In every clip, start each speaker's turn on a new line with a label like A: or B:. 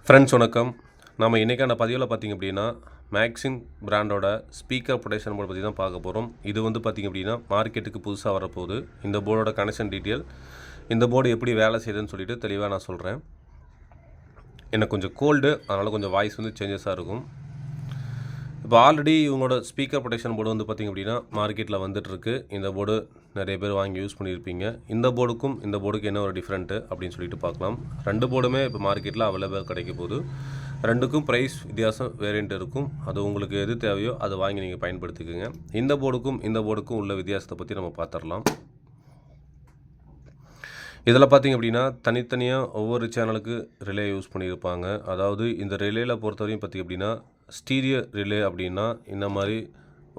A: Friends வணக்கம். நம்ம இன்றைக்கான பதிவில் பார்த்திங்க அப்படின்னா மேக்ஸிம் பிராண்டோட ஸ்பீக்கர் ப்ரொடெக்ஷன் போர்டு பற்றி தான் பார்க்க போகிறோம். இது வந்து பார்த்திங்க அப்படின்னா மார்க்கெட்டுக்கு புதுசாக வரப்போகுது. இந்த போர்டோட கனெக்ஷன் டீட்டெயில், இந்த போர்டு எப்படி வேலை செய்யுதுன்னு சொல்லிட்டு தெளிவாக நான் சொல்கிறேன். எனக்கு கொஞ்சம் கோல்டு, அதனால் கொஞ்சம் வாய்ஸ் வந்து சேஞ்சஸாக இருக்கும். இப்போ ஆல்ரெடி இவங்களோட ஸ்பீக்கர் ப்ரொடெக்ஷன் போர்டு வந்து பார்த்திங்க அப்படின்னா மார்க்கெட்டில் வந்துட்டுருக்கு. இந்த போர்டு நிறைய பேர் வாங்கி யூஸ் பண்ணியிருப்பீங்க. இந்த போர்டுக்கும் இந்த போர்டுக்கு என்ன ஒரு டிஃப்ரெண்ட்டு அப்படின்னு சொல்லிட்டு பார்க்கலாம். ரெண்டு போர்டுமே இப்போ மார்க்கெட்டில் அவைலபிள் கிடைக்க போகுது. ரெண்டுக்கும் ப்ரைஸ் வித்தியாசம் வேரியண்ட் இருக்கும். அது உங்களுக்கு எது தேவையோ அதை வாங்கி நீங்கள் பயன்படுத்திக்கோங்க. இந்த போர்டுக்கும் உள்ள வித்தியாசத்தை பற்றி நம்ம பார்த்துடலாம். இதில் பார்த்திங்க அப்படின்னா தனித்தனியாக ஒவ்வொரு சேனலுக்கு ரிலே யூஸ் பண்ணியிருப்பாங்க. அதாவது இந்த ரிலேயில் பொறுத்தவரையும் பார்த்திங்க அப்படின்னா ஸ்டீரியோ ரிலே அப்படின்னா இந்த மாதிரி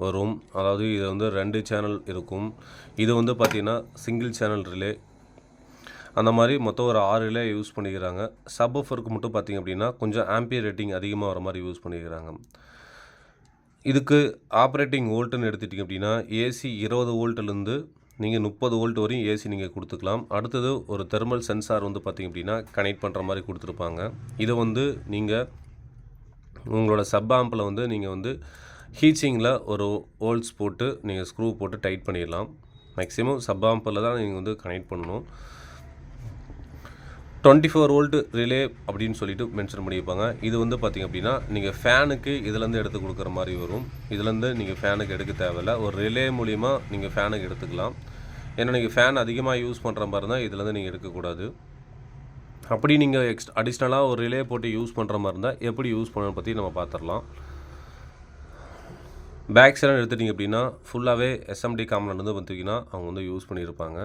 A: வரும். அதாவது இது வந்து 2 சேனல் இருக்கும். இது வந்து பார்த்திங்கன்னா சிங்கிள் சேனல் ரிலே. அந்த மாதிரி மொத்தம் ஒரு 6 ரிலே யூஸ் பண்ணிக்கிறாங்க. சப்வூஃபருக்கு மட்டும் பார்த்திங்க அப்படின்னா கொஞ்சம் ஆம்பியர் ரேட்டிங் அதிகமாக வர மாதிரி யூஸ் பண்ணிக்கிறாங்க. இதுக்கு ஆப்ரேட்டிங் வோல்ட்டுன்னு எடுத்துட்டிங்க அப்படின்னா ஏசி 20 வோல்ட்லேருந்து நீங்கள் 30 வோல்ட் வரையும் ஏசி நீங்கள் கொடுத்துக்கலாம். அடுத்தது ஒரு தெர்மல் சென்சார் வந்து பார்த்திங்க அப்படின்னா கனெக்ட் பண்ணுற மாதிரி கொடுத்துருப்பாங்க. இதை வந்து நீங்கள் உங்களோட சப் ஆம்பில் வந்து நீங்கள் வந்து ஹீச்சிங்கில் ஒரு ஹோல்ஸ் போட்டு நீங்கள் ஸ்க்ரூ போட்டு டைட் பண்ணிடலாம். மேக்ஸிமம் சப் ஆம்பில் தான் நீங்கள் வந்து கனெக்ட் பண்ணணும். 24 வோல்ட்டு ரிலே அப்படின்னு சொல்லிட்டு மென்ஷன் பண்ணியிருப்பாங்க. இது வந்து பார்த்திங்க அப்படின்னா நீங்கள் ஃபேனுக்கு இதிலேருந்து எடுத்து கொடுக்குற மாதிரி வரும். இதுலேருந்து நீங்கள் ஃபேனுக்கு எடுக்க தேவையில்லை. ஒரு ரிலே மூலிமா நீங்கள் ஃபேனுக்கு எடுத்துக்கலாம். ஏன்னா நீங்கள் ஃபேன் அதிகமாக யூஸ் பண்ணுற மாதிரி இருந்தால் இதுலேருந்து நீங்கள் எடுக்கக்கூடாது. அப்படி நீங்கள் அடிஷ்னலாக ஒரு ரிலே போட்டு யூஸ் பண்ணுற மாதிரி இருந்தால் எப்படி யூஸ் பண்ணணும் பற்றி நம்ம பார்த்துடலாம். பேக் சைடு எடுத்துட்டிங்க அப்படின்னா ஃபுல்லாகவே எஸ்எம்டி காம்பனண்ட் வந்து பார்த்திங்கன்னா அவங்க வந்து யூஸ் பண்ணியிருப்பாங்க.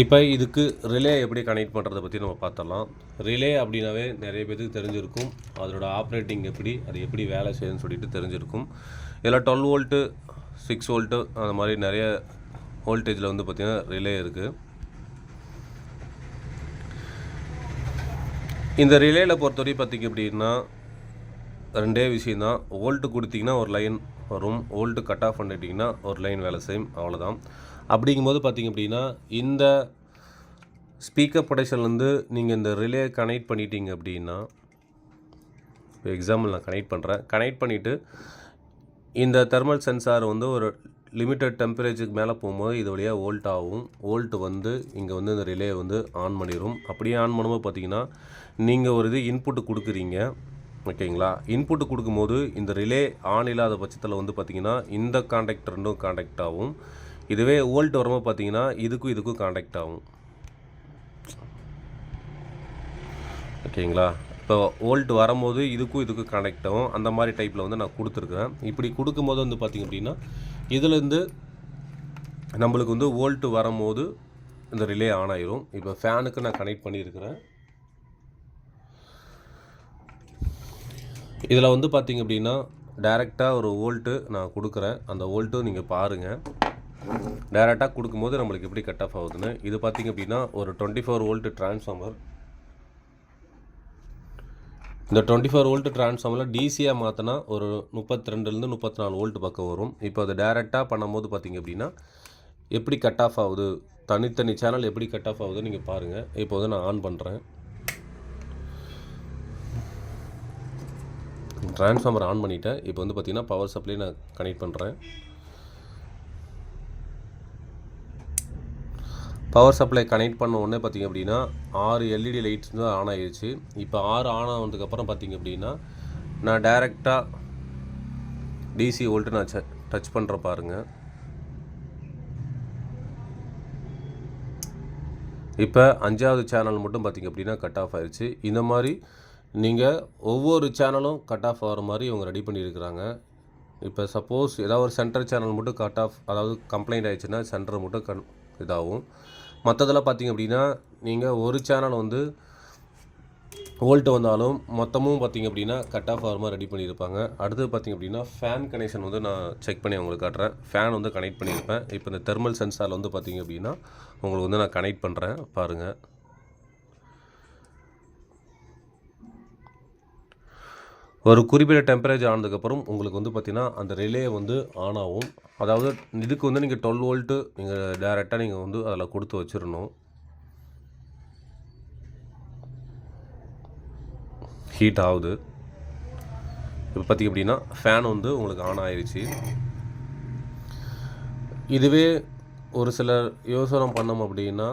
A: இப்போ இதுக்கு ரிலே எப்படி கனெக்ட் பண்ணுறதை பற்றி நம்ம பார்த்துடலாம். ரிலே அப்படின்னாவே நிறைய பேருக்கு தெரிஞ்சிருக்கும். அதோட ஆப்ரேட்டிங் எப்படி, அது எப்படி வேலை செய்யுதுன்னு சொல்லிட்டு தெரிஞ்சிருக்கும். இதில் 12 வோல்ட்டு 6 வோல்ட்டு அந்த மாதிரி நிறைய வோல்டேஜில் வந்து பார்த்திங்கன்னா ரிலே இருக்குது. இந்த ரிலேயில் பொறுத்தவரை பார்த்திங்க அப்படின்னா 2 விஷயந்தான். வோல்ட்டு கொடுத்திங்கன்னா ஒரு லைன் வரும், வோல்ட்டு கட் ஆஃப் பண்ணிட்டிங்கன்னா ஒரு லைன் வேலை செய்யும், அவ்வளோதான். அப்படிங்கும்போது பார்த்திங்க அப்படின்னா இந்த ஸ்பீக்கர் ப்ரொடெக்ஷன்லேருந்து நீங்கள் இந்த ரிலே கனெக்ட் பண்ணிட்டீங்க அப்படின்னா, இப்போ எக்ஸாம்பிள் நான் கனெக்ட் பண்ணிவிட்டு இந்த தெர்மல் சென்சார் வந்து ஒரு லிமிட்டட் டெம்பரேச்சருக்கு மேலே போகும்போது இது வழியாக வோல்ட் ஆகும். வோல்ட்டு வந்து இங்கே வந்து இந்த ரிலே வந்து ஆன் பண்ணிடும். அப்படியே ஆன் பண்ணும்போது பார்த்திங்கன்னா நீங்கள் ஒரு இது இன்புட்டு கொடுக்குறீங்க, ஓகேங்களா? இன்புட்டு கொடுக்கும்போது இந்த ரிலே ஆன் இல்லாத பட்சத்தில் வந்து பார்த்திங்கன்னா இந்த கான்டாக்ட் ரெண்டும் கான்டாக்ட் ஆகும். இதுவே வோல்ட் வரும்போது பார்த்திங்கன்னா இதுக்கும் கான்டாக்ட் ஆகும், ஓகேங்களா? இப்போ வோல்ட் வரும்போது இதுக்கும் கனெக்ட் ஆகும். அந்த மாதிரி டைப்பில் வந்து நான் கொடுத்துருக்குறேன். இப்படி கொடுக்கும்போது வந்து பார்த்திங்க அப்படின்னா இதுலேருந்து நம்மளுக்கு வந்து வோல்ட்டு வரும்போது இந்த ரிலே ஆன் ஆயிரும். இப்போ ஃபேனுக்கு நான் கனெக்ட் பண்ணியிருக்கிறேன். இதில் வந்து பார்த்திங்க அப்படின்னா டைரெக்டாக ஒரு வோல்ட்டு நான் கொடுக்குறேன். அந்த வோல்ட்டு நீங்கள் பாருங்கள். டைரெக்டாக கொடுக்கும்போது நம்மளுக்கு எப்படி கட் ஆஃப் ஆகுதுன்னு. இது பார்த்திங்க அப்படின்னா ஒரு 24 வோல்ட்டு டிரான்ஸ்ஃபார்மர். இந்த 24 வோல்ட்டு டிரான்ஸ்ஃபார்மரில் டிசியாக மாற்றினா ஒரு 32லேருந்து 34 வோல்ட் பக்கம் வரும். இப்போ அதை டைரெக்டாக பண்ணும்போது பார்த்திங்க அப்படின்னா எப்படி கட் ஆஃப் ஆகுது, தனித்தனி சேனல் எப்படி கட் ஆஃப் ஆகுதுன்னு நீங்கள் பாருங்கள். இப்போ வந்து நான் ஆன் பண்ணுறேன். டிரான்ஸ்ஃபார்மர் ஆன் பண்ணிவிட்டேன். இப்போ வந்து பார்த்திங்கன்னா பவர் சப்ளை நான் கனெக்ட் பண்ணுறேன். பவர் சப்ளை கனெக்ட் பண்ண உடனே பார்த்திங்க அப்படின்னா 6 எல்இடி லைட்ஸ் வந்து ஆன் ஆகிடுச்சு. இப்போ 6 ஆன் ஆனதுக்கப்புறம் பார்த்திங்க அப்படின்னா நான் டைரெக்டாக டிசி வோல்ட்டு நான் டச் பண்ணுற பாருங்கள். இப்போ 5வது சேனல் மட்டும் பார்த்திங்க அப்படின்னா கட் ஆஃப் ஆகிடுச்சு. இந்த மாதிரி நீங்கள் ஒவ்வொரு சேனலும் கட் ஆஃப் ஆகிற மாதிரி இவங்க ரெடி பண்ணியிருக்கிறாங்க. இப்போ சப்போஸ் ஏதாவது ஒரு சென்டர் சேனல் மட்டும் கட் ஆஃப், அதாவது கம்ப்ளைண்ட் ஆகிடுச்சுன்னா சென்டர் மட்டும் இதாகும். மற்றதெல்லாம் பார்த்திங்க அப்படின்னா நீங்கள் ஒரு சேனல் வந்து வோல்ட்டு வந்தாலும் மொத்தமும் பார்த்திங்க அப்படின்னா கட் ஆஃப் ஆகிற மாதிரி ரெடி பண்ணியிருப்பாங்க. அடுத்து பார்த்திங்க அப்படின்னா ஃபேன் கனெக்ஷன் வந்து நான் செக் பண்ணி உங்களுக்கு காட்டுறேன். ஃபேன் வந்து கனெக்ட் பண்ணியிருப்பேன். இப்போ இந்த தெர்மல் சென்சாரில் வந்து பார்த்திங்க அப்படின்னா உங்களுக்கு வந்து நான் கனெக்ட் பண்ணுறேன் பாருங்கள். ஒரு குறிப்பிட்ட டெம்பரேச்சர் ஆனதுக்கப்புறம் உங்களுக்கு வந்து பார்த்திங்கன்னா அந்த ரிலே வந்து ஆன் ஆகும். அதாவது இதுக்கு வந்து நீங்கள் 12 வோல்ட்டு நீங்கள் டைரெக்டாக நீங்கள் வந்து அதில் கொடுத்து வச்சிடணும். ஹீட் ஆகுது. இப்போ பார்த்திங்க அப்படின்னா ஃபேன் வந்து உங்களுக்கு ஆன் ஆயிடுச்சு. இதுவே ஒரு சிலர் யோசனை பண்ணோம் அப்படின்னா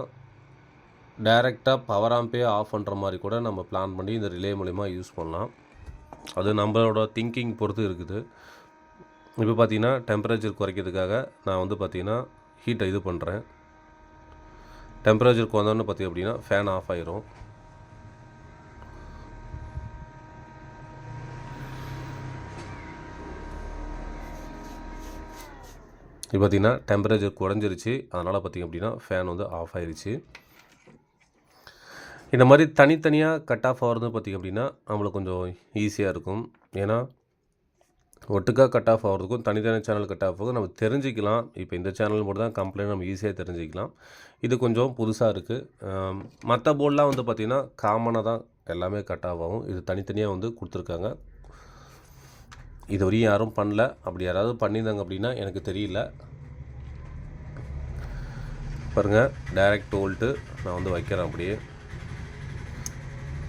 A: டைரெக்டாக பவர் ஆம்பே ஆஃப் பண்ணுற மாதிரி கூட நம்ம பிளான் பண்ணி இந்த ரிலே மூலிமா யூஸ் பண்ணலாம். அது நம்மளோட திங்கிங் பொறுத்து இருக்குது. இப்போ பார்த்திங்கன்னா டெம்பரேச்சர் குறைக்கிறதுக்காக நான் வந்து பார்த்திங்கன்னா ஹீட்டை இது பண்ணுறேன். டெம்பரேச்சர் குறைந்தோன்னு பார்த்திங்க அப்படின்னா ஃபேன் ஆஃப் ஆயிரும். இப்போ பார்த்திங்கன்னா டெம்பரேச்சர் குறைஞ்சிருச்சு. அதனால் பார்த்திங்க அப்படின்னா ஃபேன் வந்து ஆஃப் ஆயிடுச்சு. இந்த மாதிரி தனித்தனியாக கட் ஆஃப் ஆகிறது பார்த்திங்க அப்படின்னா நம்மளுக்கு கொஞ்சம் ஈஸியாக இருக்கும். ஏன்னா ஒட்டுக்காக கட் ஆஃப் ஆகிறதுக்கும் தனித்தனி சேனல் கட் ஆஃப் ஆகும் நம்ம தெரிஞ்சிக்கலாம். இப்போ இந்த சேனல் மட்டும் தான் கம்ப்ளைண்ட் நம்ம ஈஸியாக தெரிஞ்சிக்கலாம். இது கொஞ்சம் புதுசாக இருக்குது. மற்ற போர்டெலாம் வந்து பார்த்திங்கன்னா காமனாக தான் எல்லாமே கட் ஆஃப் ஆகும். இது தனித்தனியாக வந்து கொடுத்துருக்காங்க. இது வரையும் யாரும் பண்ணல. அப்படி யாராவது பண்ணியிருந்தாங்க அப்படின்னா எனக்கு தெரியல. பாருங்கள், டைரக்ட் வோல்ட்டு நான் வந்து வைக்கிறேன். அப்படியே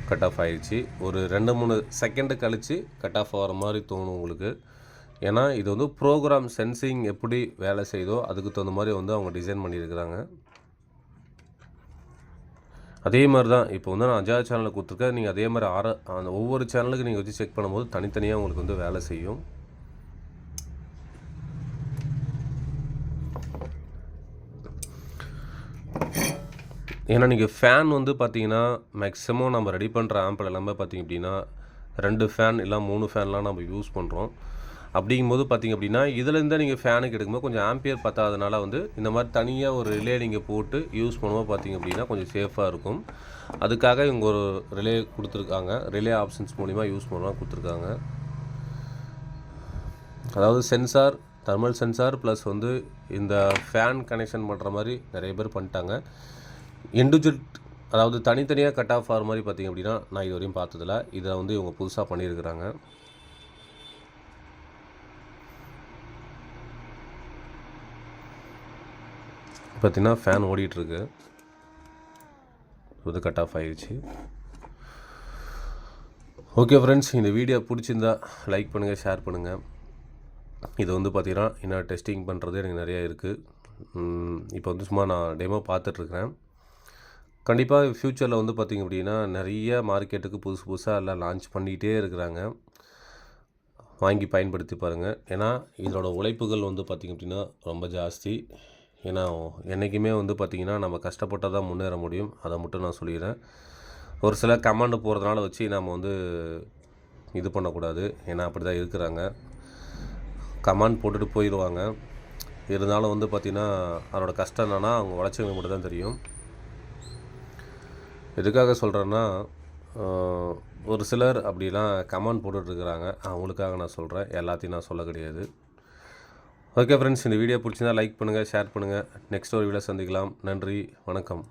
A: கட் ஆஃப் ஆகிடுச்சு. ஒரு 2-3 செகண்டு கழித்து கட் ஆஃப் ஆகிற மாதிரி தோணும் உங்களுக்கு. ஏன்னா இது வந்து ப்ரோக்ராம் சென்சிங் எப்படி வேலை செய்தோ அதுக்கு தகுந்த மாதிரி வந்து அவங்க டிசைன் பண்ணியிருக்கிறாங்க. அதே மாதிரி தான் இப்போ வந்து நான் 5வது சேனலில் கொடுத்துருக்கேன். நீங்கள் அதே மாதிரி அந்த ஒவ்வொரு சேனலுக்கு நீங்கள் வச்சு செக் பண்ணும்போது தனித்தனியாக உங்களுக்கு வந்து வேலை செய்யும். ஏன்னா நீங்கள் ஃபேன் வந்து பார்த்தீங்கன்னா மேக்ஸிமம் நம்ம ரெடி பண்ணுற ஆம்பில் எல்லாமே பார்த்திங்க அப்படின்னா 2 ஃபேன் இல்லை 3 ஃபேன்லாம் நம்ம யூஸ் பண்ணுறோம். அப்படிங்கும்போது பார்த்திங்க அப்படின்னா இதுலேருந்தே நீங்கள் ஃபேனுக்கு எடுக்கும்போது கொஞ்சம் ஆம்பியர் பத்தாதனால வந்து இந்த மாதிரி தனியாக ஒரு ரிலே நீங்கள் போட்டு யூஸ் பண்ணும்போது பார்த்திங்க அப்படின்னா கொஞ்சம் சேஃபாக இருக்கும். அதுக்காக இவங்க ஒரு ரிலே கொடுத்துருக்காங்க. ரிலே ஆப்ஷன்ஸ் மூலிமா யூஸ் பண்ணலாம் கொடுத்துருக்காங்க. அதாவது சென்சார், தெர்மல் சென்சார் ப்ளஸ் வந்து இந்த ஃபேன் கனெக்ஷன் பண்ணுற மாதிரி நிறைய பேர் பண்ணிட்டாங்க. இண்டிவிஜுவல் அதாவது தனித்தனியாக கட் ஆஃப் ஆகிற மாதிரி பார்த்திங்க அப்படின்னா நான் இது வரையும் பார்த்ததில்ல. இதை வந்து இவங்க புதுசாக பண்ணியிருக்கிறாங்க. பார்த்திங்கன்னா ஃபேன் ஓடிட்டுருக்கு. இது கட் ஆஃப் ஆகிடுச்சு. ஓகே ஃப்ரெண்ட்ஸ், இந்த வீடியோ பிடிச்சிருந்தா லைக் பண்ணுங்கள், ஷேர் பண்ணுங்கள். இது வந்து பார்த்திங்கன்னா இன்னும் டெஸ்டிங் பண்ணுறது எனக்கு நிறையா இருக்குது. இப்போ வந்து சும்மா நான் டெமோ பார்த்துட்ருக்குறேன். கண்டிப்பாக ஃப்யூச்சரில் வந்து பார்த்திங்க அப்படின்னா நிறைய மார்க்கெட்டுக்கு புதுசாக எல்லாம் லான்ச் பண்ணிகிட்டே இருக்கிறாங்க. வாங்கி பயன்படுத்தி பாருங்கள். ஏன்னா இதோட உழைப்புகள் வந்து பார்த்திங்க அப்படின்னா ரொம்ப ஜாஸ்தி. ஏன்னா என்றைக்குமே வந்து பார்த்திங்கன்னா நம்ம கஷ்டப்பட்டால் தான் முன்னேற முடியும். அதை மட்டும் நான் சொல்லிடுறேன். ஒரு சில கமாண்டு போகிறதுனால வச்சு நம்ம வந்து இது பண்ணக்கூடாது. ஏன்னா அப்படி தான் இருக்கிறாங்க. கமாண்ட் போட்டுட்டு போயிடுவாங்க. இருந்தாலும் வந்து பார்த்திங்கன்னா அதோட கஷ்டம் என்னென்னா அவங்க உழைச்சவங்க மட்டும் தான் தெரியும். எதுக்காக சொல்கிறேன்னா ஒரு சிலர் அப்படிலாம் கமெண்ட் போட்டுட்ருக்குறாங்க. அவங்களுக்காக நான் சொல்கிறேன். எல்லாத்தையும் நான் சொல்ல கிடையாது. ஓகே ஃப்ரெண்ட்ஸ், இந்த வீடியோ பிடிச்சிருந்தா லைக் பண்ணுங்கள், ஷேர் பண்ணுங்கள். நெக்ஸ்ட் ஒரு வீடியோ சந்திக்கலாம். நன்றி, வணக்கம்.